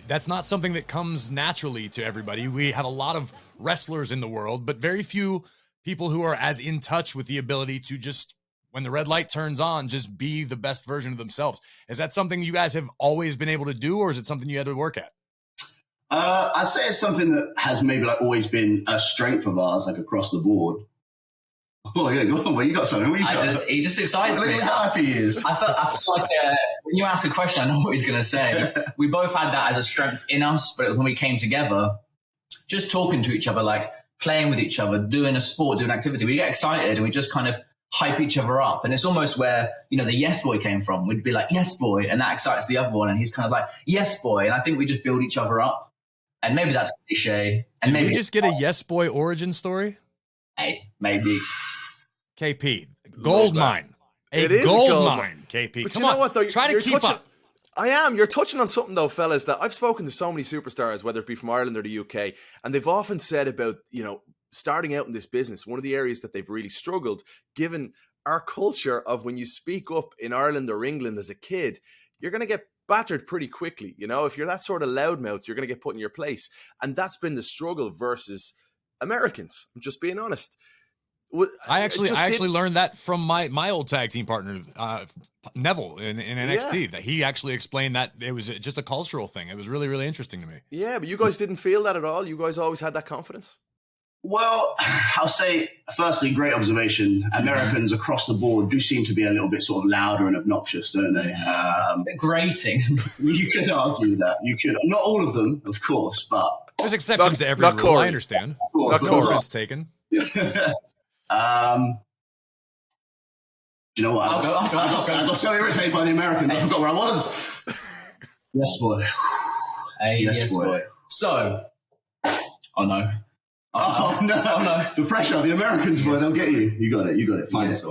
That's not something that comes naturally to everybody. We have a lot of wrestlers in the world, but very few people who are as in touch with the ability to just, when the red light turns on, just be the best version of themselves. Is that something you guys have always been able to do, or is it something you had to work at? I'd say it's something that has maybe like always been a strength of ours, like across the board. Oh yeah, go on. Well, you got something. He just excites me. Look how happy he is. I feel like when you ask a question, I know what he's going to say. We both had that as a strength in us, but when we came together, just talking to each other, like playing with each other, doing a sport, doing an activity, we get excited and we just kind of hype each other up. And it's almost where, you know, the yes boy came from. We'd be like, yes boy, and that excites the other one. And he's kind of like, yes boy. And I think we just build each other up. And maybe that's cliche. And Did maybe we just get a yes boy origin story? Hey, maybe. KP, gold mine. It is a gold mine, KP. But Come you know on, what, though? try to You're keep touching- up. I am. You're touching on something, though, fellas, that I've spoken to so many superstars, whether it be from Ireland or the UK, and they've often said about, you know, starting out in this business, one of the areas that they've really struggled, given our culture of when you speak up in Ireland or England as a kid, you're going to get battered pretty quickly. You know, if you're that sort of loudmouth, you're going to get put in your place. And that's been the struggle versus Americans. I'm just being honest. I actually learned that from my old tag team partner, Neville in NXT, Yeah. that he actually explained that it was just a cultural thing. It was really, really interesting to me. Yeah, but you guys didn't feel that at all? You guys always had that confidence? Well, I'll say, firstly, great observation. Americans across the board do seem to be a little bit sort of louder and obnoxious, don't they? Grating. You could argue that. You could. Not all of them, of course, but... There's exceptions to every not rule. Corey. I understand. Of course, No offense taken. Do you know what? I got so irritated by the Americans, I forgot where I was. Yes, boy. Hey, yes, boy. So, oh no. Oh no. The pressure, the Americans, boy, they'll get you. You got it. Find it.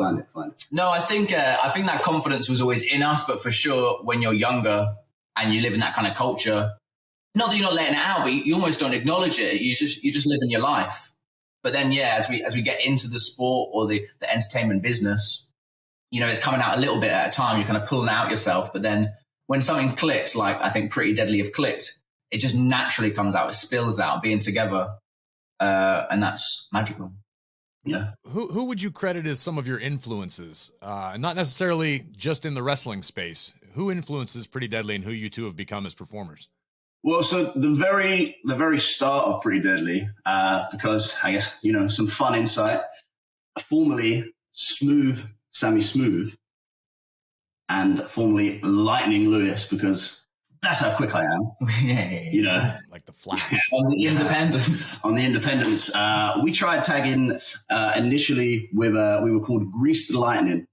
No, I think that confidence was always in us, but for sure, when you're younger and you live in that kind of culture, not that you're not letting it out, but you almost don't acknowledge it. You just live in your life. But then, yeah, as we get into the sport or the entertainment business, you know, it's coming out a little bit at a time. You're kind of pulling out yourself. But then when something clicks, like I think Pretty Deadly have clicked, it just naturally comes out. It spills out, being together. And that's magical. Yeah. Who would you credit as some of your influences? Not necessarily just in the wrestling space. Who influences Pretty Deadly and who you two have become as performers? Well, so the very start of Pretty Deadly, because I guess, you know, some fun insight, formerly Sammy Smooth, and formerly Lightning Lewis, because that's how quick I am. You know, like the Flash. On the Independence. On the Independence, we tried tagging initially with we were called Greased Lightning.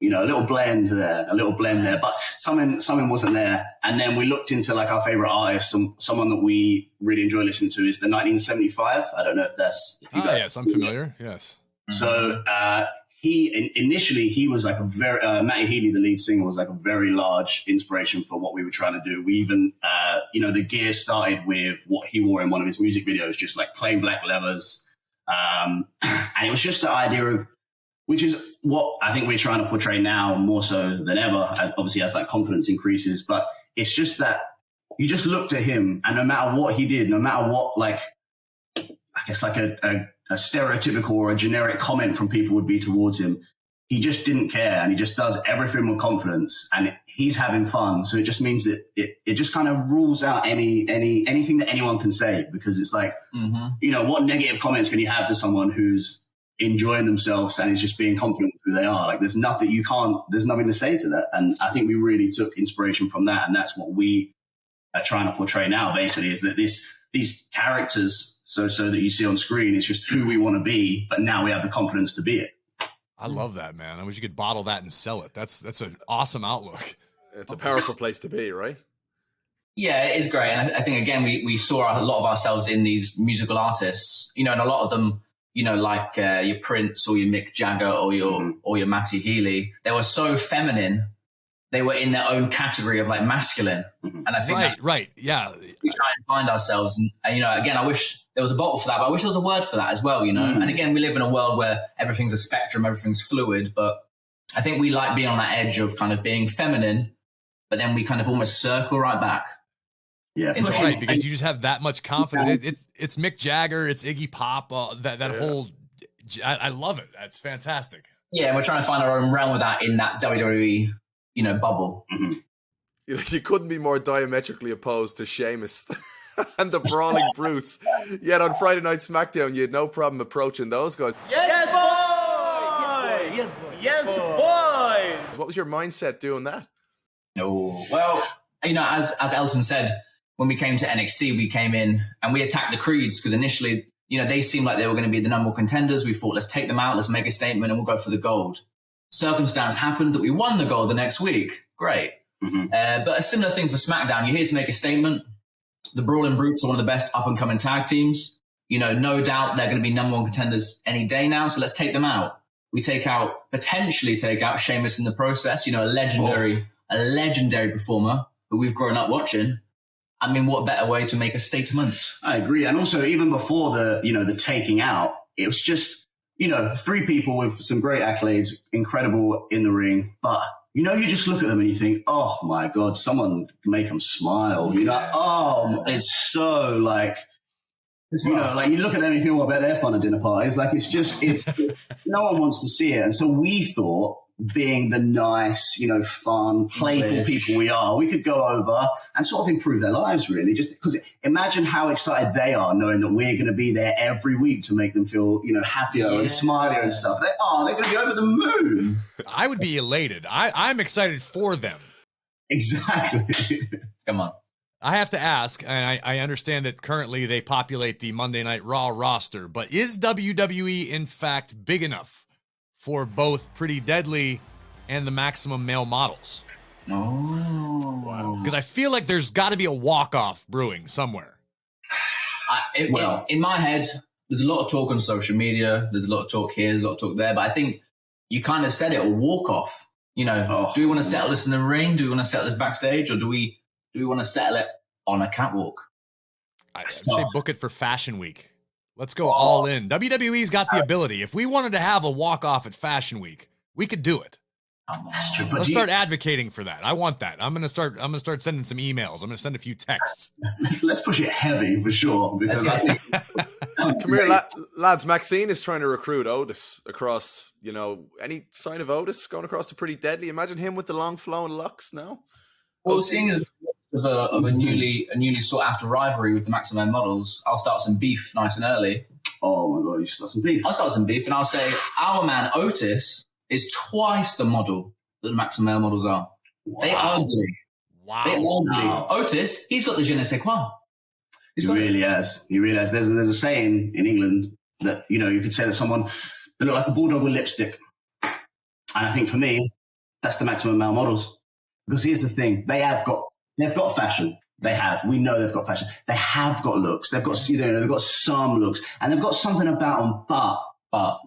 You know, a little blend there, but something wasn't there. And then we looked into like our favorite artist, someone that we really enjoy listening to is the 1975. I don't know if that's. If you guys yes, I'm familiar. Yes. So he was like a very Matty Healy, the lead singer, was like a very large inspiration for what we were trying to do. We even, the gear started with what he wore in one of his music videos, just like plain black leathers, and it was just the idea of. Which is what I think we're trying to portray now more so than ever, obviously as that confidence increases. But it's just that you just looked at him and no matter what he did, no matter what, like, I guess like a stereotypical or a generic comment from people would be towards him, he just didn't care and he just does everything with confidence and he's having fun. So it just means that it just kind of rules out anything that anyone can say, because it's like, you know, what negative comments can you have to someone who's enjoying themselves and is just being confident who they are? Like there's nothing to say to that. And I think we really took inspiration from that. And that's what we are trying to portray now, basically, is that these characters, so that you see on screen, it's just who we want to be, but now we have the confidence to be it. I love that, man. I wish you could bottle that and sell it. That's an awesome outlook. It's a powerful place to be, right? Yeah, it is great. And I think, again, we saw a lot of ourselves in these musical artists, you know, and a lot of them you know, like your Prince or your Mick Jagger or your Matty Healy, they were so feminine. They were in their own category of like masculine. And I think yeah. We try and find ourselves. And, you know, again, I wish there was a bottle for that, but I wish there was a word for that as well, you know? And again, we live in a world where everything's a spectrum, everything's fluid, but I think we like being on that edge of kind of being feminine, but then we kind of almost circle right back. Yeah, That's right, because you just have that much confidence. It's Mick Jagger, it's Iggy Pop, that whole, I love it. That's fantastic. Yeah, and we're trying to find our own realm with that in that WWE, you know, bubble. You couldn't be more diametrically opposed to Sheamus and the Brawling Brutes. Yet on Friday Night SmackDown, you had no problem approaching those guys. Yes, boy! Yes, boy! Yes, boy! What was your mindset doing that? Oh, well, you know, as Elton said, when we came to NXT, we came in and we attacked the Creeds because initially, you know, they seemed like they were going to be the number one contenders. We thought, let's take them out, let's make a statement, and we'll go for the gold. Circumstance happened that we won the gold the next week. Great. But a similar thing for SmackDown. You're here to make a statement. The Brawling Brutes are one of the best up-and-coming tag teams. You know, no doubt they're going to be number one contenders any day now, so let's take them out. We potentially take out Sheamus in the process, you know, a legendary performer who we've grown up watching. I mean, what better way to make a statement? I agree. And also, even before the taking out, it was just, you know, 3 people with some great accolades, incredible in the ring. But, you know, you just look at them and you think, oh, my God, someone make them smile. You know, it's so like, you know, like you look at them and you think, well, I bet they're fun at dinner parties. Like, it's no one wants to see it. And so we thought, being the nice, you know, fun, playful people we are, we could go over and sort of improve their lives, really. Just because imagine how excited they are knowing that we're going to be there every week to make them feel, you know, happier and smilier and stuff. They're going to be over the moon. I would be elated. I'm excited for them. Exactly. Come on. I have to ask, and I understand that currently they populate the Monday Night Raw roster, but is WWE in fact big enough for both Pretty Deadly and the Maximum Male Models? Oh. Wow. Because I feel like there's got to be a walk-off brewing somewhere. In my head, there's a lot of talk on social media. There's a lot of talk here, there's a lot of talk there. But I think you kind of said it, a walk-off. You know, do we want to settle this in the ring? Do we want to settle this backstage? Or do we want to settle it on a catwalk? I'd say book it for Fashion Week. Let's go all in. WWE's got the ability. If we wanted to have a walk-off at Fashion Week, we could do it. That's true. Let's start advocating for that. I want that. I'm gonna start sending some emails. I'm gonna send a few texts. Let's push it heavy for sure. Because come here, lads. ma.cé is trying to recruit Otis across. You know, any sign of Otis going across to Pretty Deadly? Imagine him with the long flowing locks now. Well, seeing as of a newly sought after rivalry with the Maximum Models, I'll start some beef nice and early. Oh my God, you start some beef. I'll start some beef and I'll say our man Otis is twice the model that the Maximum Models are. Wow. They are ugly. Wow. They are ugly. Wow. Otis, he's got the je ne sais quoi. He really has. There's a saying in England that, you know, you could say that someone they look like a bulldog with lipstick. And I think for me, that's the Maximum Male Models. Because here's the thing, they've got fashion. We know they've got fashion. They have got looks. They've got, you know, they've got some looks, and they've got something about them. But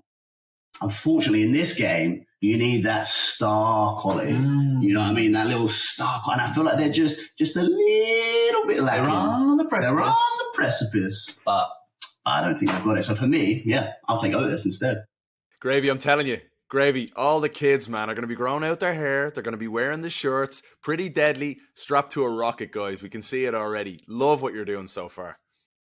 unfortunately, in this game, you need that star quality. You know what I mean? That little star quality. And I feel like they're just a little bit lacking. They're on the precipice. But I don't think they've got it. So for me, yeah, I'll take Otis instead. Gravy, I'm telling you. Gravy, all the kids, man, are going to be growing out their hair. They're going to be wearing the shirts. Pretty Deadly, strapped to a rocket, guys. We can see it already. Love what you're doing so far.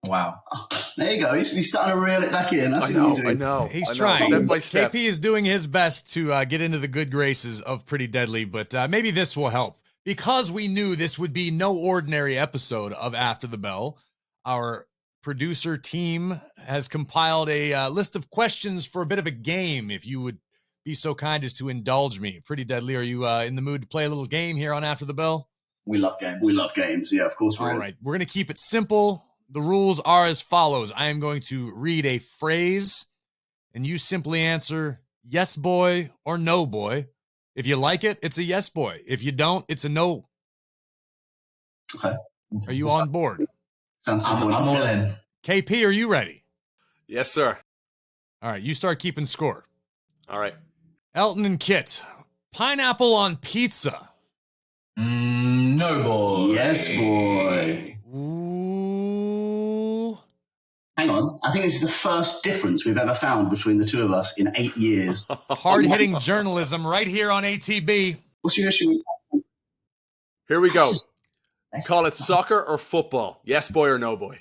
Wow. Oh, there you go. He's starting to reel it back in. That's I know. He's trying. Step by step. KP is doing his best to get into the good graces of Pretty Deadly, but maybe this will help. Because we knew this would be no ordinary episode of After the Bell, our producer team has compiled a list of questions for a bit of a game, if you would be so kind as to indulge me. Pretty Deadly, are you in the mood to play a little game here on After the Bell? We love games. We love games. Yeah, of course. All right. We're going to keep it simple. The rules are as follows. I am going to read a phrase, and you simply answer yes, boy, or no, boy. If you like it, it's a yes, boy. If you don't, it's a no. Okay. Are you on board? Sounds simple. I'm all in. KP, are you ready? Yes, sir. All right, you start keeping score. All right. Elton and Kit, pineapple on pizza. No, boy. Yes, boy. Ooh. Hang on. I think this is the first difference we've ever found between the two of us in 8 years. Hard-hitting journalism right here on ATB. What's your issue? Here we go. Call it soccer or football. Yes, boy, or no, boy.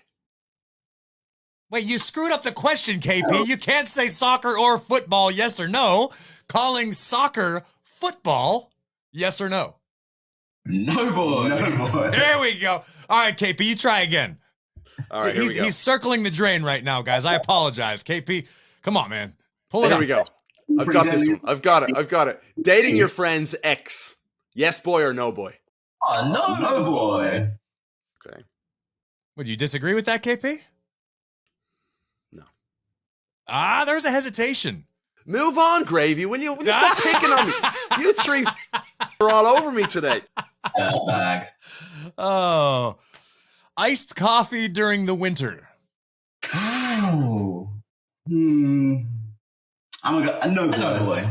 Wait, you screwed up the question, KP. You can't say soccer or football, yes or no. Calling soccer football, yes or no. No, boy. No, boy. There we go. All right, KP, you try again. All right, here we go. He's circling the drain right now, guys. I apologize. KP, come on, man. Pull it Here up. we go. I've got this one. I've got it. Dating your friend's ex. Yes, boy, or no, boy. Oh, no, boy. Okay. Would you disagree with that, KP? No. There's a hesitation. Move on, Gravy. Will you stop picking on me? You three are all over me today. Bag. Oh. Iced coffee during the winter. Oh. I'm gonna go no, boy. No, boy.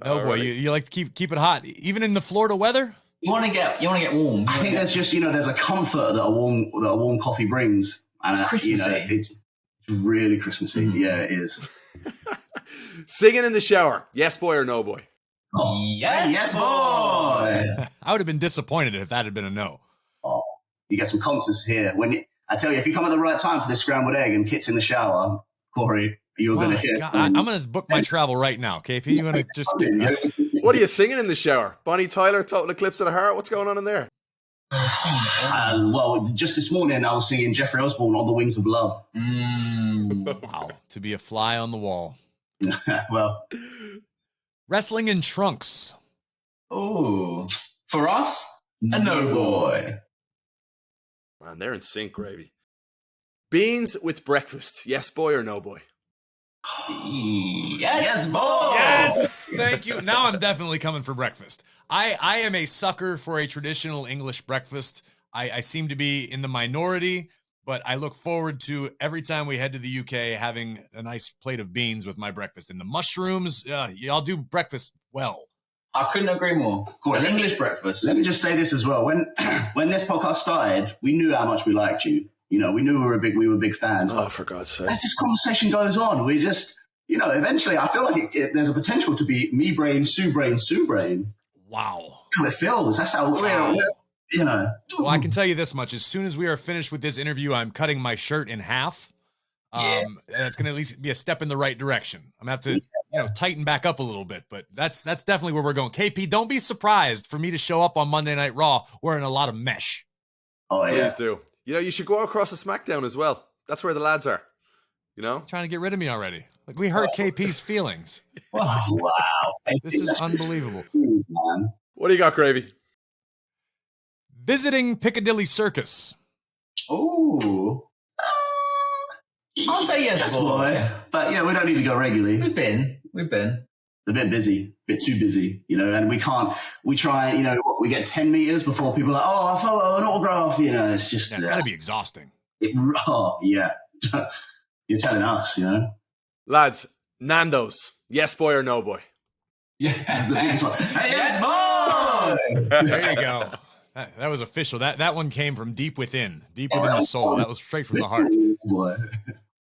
Oh, boy. You like to keep it hot, even in the Florida weather? You want to get warm. I think there's just, there's a comfort that a warm coffee brings. And It's Christmassy. It's really Christmassy. Yeah, it is. Singing in the shower. Yes, boy, or no, boy. Oh, yes, boy. I would have been disappointed if that had been a no. Oh, you get some concerts here. I tell you, if you come at the right time for this scrambled egg and Kit's in the shower, Corey, you're going to hear. I'm going to book my travel right now, KP. You want to just What are you singing in the shower? Bonnie Tyler, Total Eclipse of the Heart? What's going on in there? Well, just this morning I was singing Jeffrey Osborne, On the Wings of Love. Wow, to be a fly on the wall. Well, Wrestling in trunks. Oh. For us, a no, boy. Man, they're in sync, Gravy. Beans with breakfast. Yes, boy, or no, boy. Yes, boy. Yes, thank you. Now I'm definitely coming for breakfast. I am a sucker for a traditional English breakfast. I seem to be in the minority, but I look forward to every time we head to the UK having a nice plate of beans with my breakfast. And the mushrooms, y'all do breakfast well. I couldn't agree more. An English breakfast. let me just say this as well. When this podcast started, we knew how much we liked you. We knew we were big fans. Oh, for God's sake. As this conversation goes on, we just, eventually I feel like there's a potential to be me brain, Sue brain, Sue brain. Wow. That's how it feels. That's how Well, I can tell you this much. As soon as we are finished with this interview, I'm cutting my shirt in half. And it's going to at least be a step in the right direction. I'm going to have to, tighten back up a little bit, but that's definitely where we're going. KP, don't be surprised for me to show up on Monday Night Raw wearing a lot of mesh. Oh, yeah. Please do. You should go across to SmackDown as well. That's where the lads are. Trying to get rid of me already. Like, we hurt KP's feelings. Wow. This is unbelievable. Man. What do you got, Gravy? Visiting Piccadilly Circus. Oh. I'll say yes, boy. But, we don't need to go regularly. We've been. A bit busy, a bit too busy, and we try, we get 10 meters before people are like, oh, a photo, an autograph, it's just. It's got to be exhausting. Yeah. You're telling us, Lads, Nando's. Yes, boy, or no, boy? That's the biggest one. Hey, yes, boy! There you go. That was official. That one came from deep within the soul. That was straight from the heart.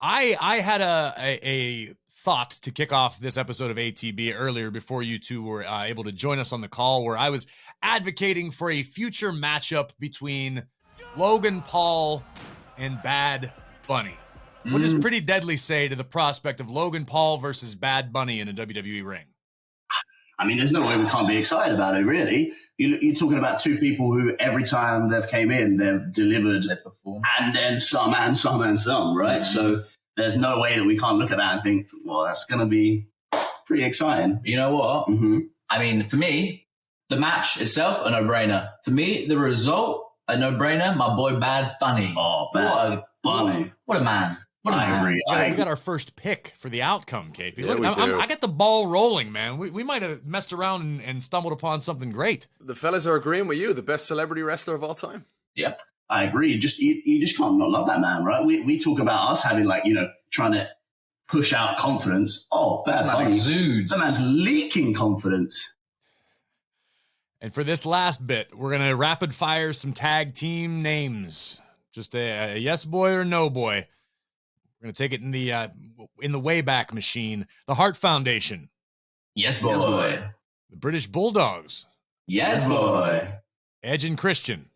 I had a thought to kick off this episode of ATB earlier before you two were able to join us on the call, where I was advocating for a future matchup between Logan Paul and Bad Bunny. What does Pretty Deadly say to the prospect of Logan Paul versus Bad Bunny in a WWE ring? I mean, there's no way we can't be excited about it, really. You're talking about two people who every time they've came in, they've delivered, they performed, and then some, right? Mm-hmm. So there's no way that we can't look at that and think, well, that's going to be pretty exciting. You know what? Mm-hmm. I mean, for me, the match itself, a no-brainer. For me, the result, a no-brainer. My boy Bad Bunny. Oh, Bad Bunny. What a man. What a man. I agree. We got our first pick for the outcome, KP. Yeah, Look, we do. I got the ball rolling, man. We might have messed around and stumbled upon something great. The fellas are agreeing with you, the best celebrity wrestler of all time. Yep. I agree. You just can't not love that man, right? We talk about us having trying to push out confidence. Oh, Bad man Bunny. exudes. That man's leaking confidence. And for this last bit, we're going to rapid fire some tag team names. Just a yes boy or no boy. We're going to take it in the Wayback Machine. The Hart Foundation. Yes, boy. The British Bulldogs. Yes, boy. Edge and Christian.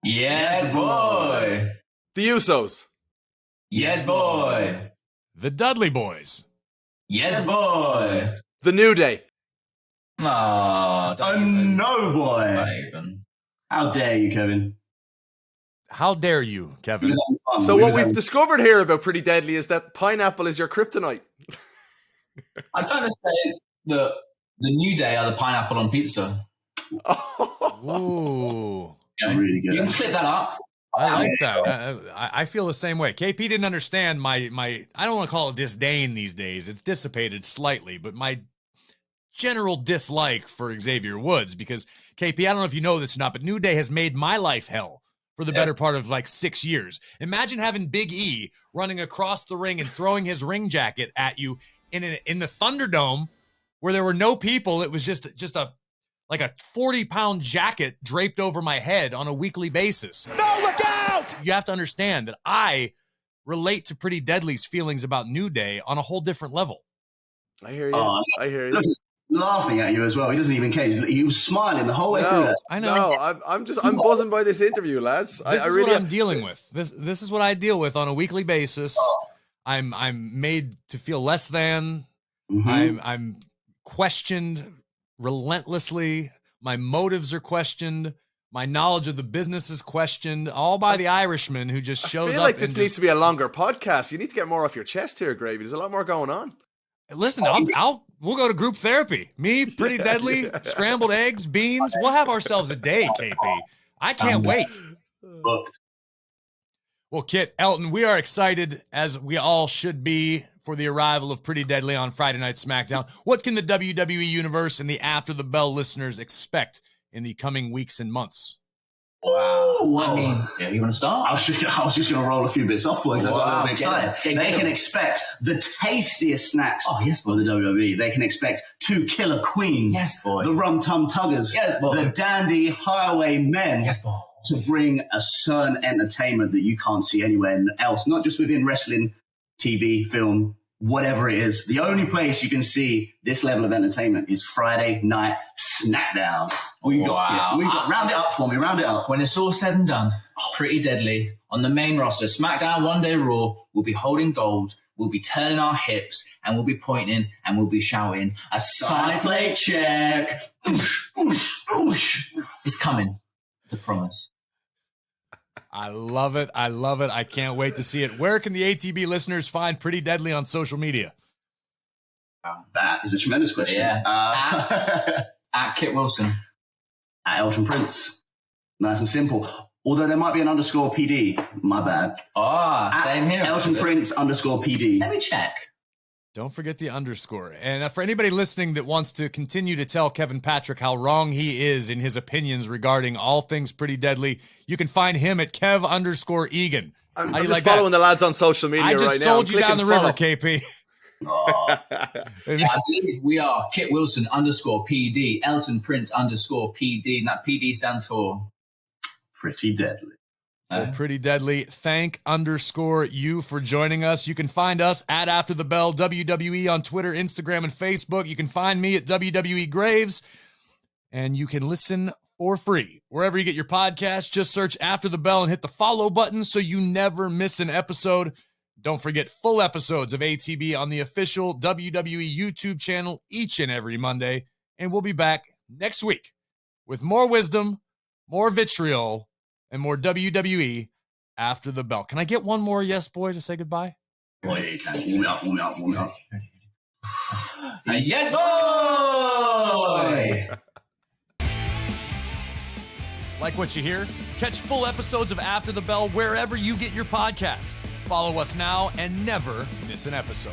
Yes, boy. The Usos. Yes, boy. The Dudley Boys. Yes, boy. The New Day. No, No, boy. Not even. How dare you, Kevin? How dare you, Kevin? So what we've discovered here about Pretty Deadly is that pineapple is your kryptonite. I'd kind of say the New Day are the pineapple on pizza. Ooh. Really good. You can flip that up. I like that. I feel the same way. KP didn't understand my I don't want to call it disdain these days. It's dissipated slightly, but my general dislike for Xavier Woods, because KP, I don't know if you know this or not, but New Day has made my life hell for the better part of like 6 years. Imagine having Big E running across the ring and throwing his ring jacket at you in the Thunderdome where there were no people. It was just a 40-pound jacket draped over my head on a weekly basis. No, look out! You have to understand that I relate to Pretty Deadly's feelings about New Day on a whole different level. I hear you. I hear you. Look, laughing at you as well. He doesn't even care. He was smiling the whole way through that. I know. No, I'm buzzing by this interview, lads. This is what I'm dealing with. This is what I deal with on a weekly basis. I'm made to feel less than. I'm questioned relentlessly. My motives are questioned. My knowledge of the business is questioned, all by the Irishman who just shows up. I feel like this needs to be a longer podcast. You need to get more off your chest here, Gravy. There's a lot more going on. Listen, we'll go to group therapy. Me, Pretty Deadly, scrambled eggs, beans. We'll have ourselves a day, KP. I can't wait. Booked. Well, Kit, Elton, we are excited, as we all should be, for the arrival of Pretty Deadly on Friday Night SmackDown. What can the WWE Universe and the After the Bell listeners expect in the coming weeks and months? Wow. I mean, you want to start? I was just going to roll a few bits off because I got a little bit excited. They can expect the tastiest snacks for the WWE. They can expect 2 killer queens. Yes, boy. The Rum Tum Tuggers. Yes, boy. The Dandy Highwaymen. Yes, boy. To bring a certain entertainment that you can't see anywhere else, not just within wrestling, TV, film, whatever it is. The only place you can see this level of entertainment is Friday Night SmackDown. We got round it up for me. Round it up. When it's all said and done, Pretty Deadly on the main roster, SmackDown One Day Raw, we'll be holding gold, we'll be turning our hips, and we'll be pointing, and we'll be shouting, a side plate check. It's coming. I promise. I love it. I love it. I can't wait to see it. Where can the ATB listeners find Pretty Deadly on social media? That is a tremendous question. Yeah. At Kit Wilson. At Elton Prince. Nice and simple. Although there might be an underscore PD. My bad. Same here. Elton Prince underscore PD. Let me check. Don't forget the underscore. And for anybody listening that wants to continue to tell Kevin Patrick how wrong he is in his opinions regarding all things Pretty Deadly, you can find him at Kev_Egan. I'm just following the lads on social media right now. I just sold you down the river, KP. I believe we are Kit Wilson _PD, Elton Prince _PD, and that PD stands for Pretty Deadly. Well, Pretty Deadly, thank _you for joining us. You can find us at After the Bell WWE on Twitter, Instagram, and Facebook. You can find me at WWE Graves, and you can listen for free wherever you get your podcast. Just search After the Bell and hit the follow button so you never miss an episode. Don't forget full episodes of ATB on the official WWE YouTube channel each and every Monday, and we'll be back next week with more wisdom, more vitriol, and more WWE After the Bell. Can I get one more yes boy to say goodbye? Oh, yeah, you can. Warm me up. Yes, boy! Like what you hear? Catch full episodes of After the Bell wherever you get your podcasts. Follow us now and never miss an episode.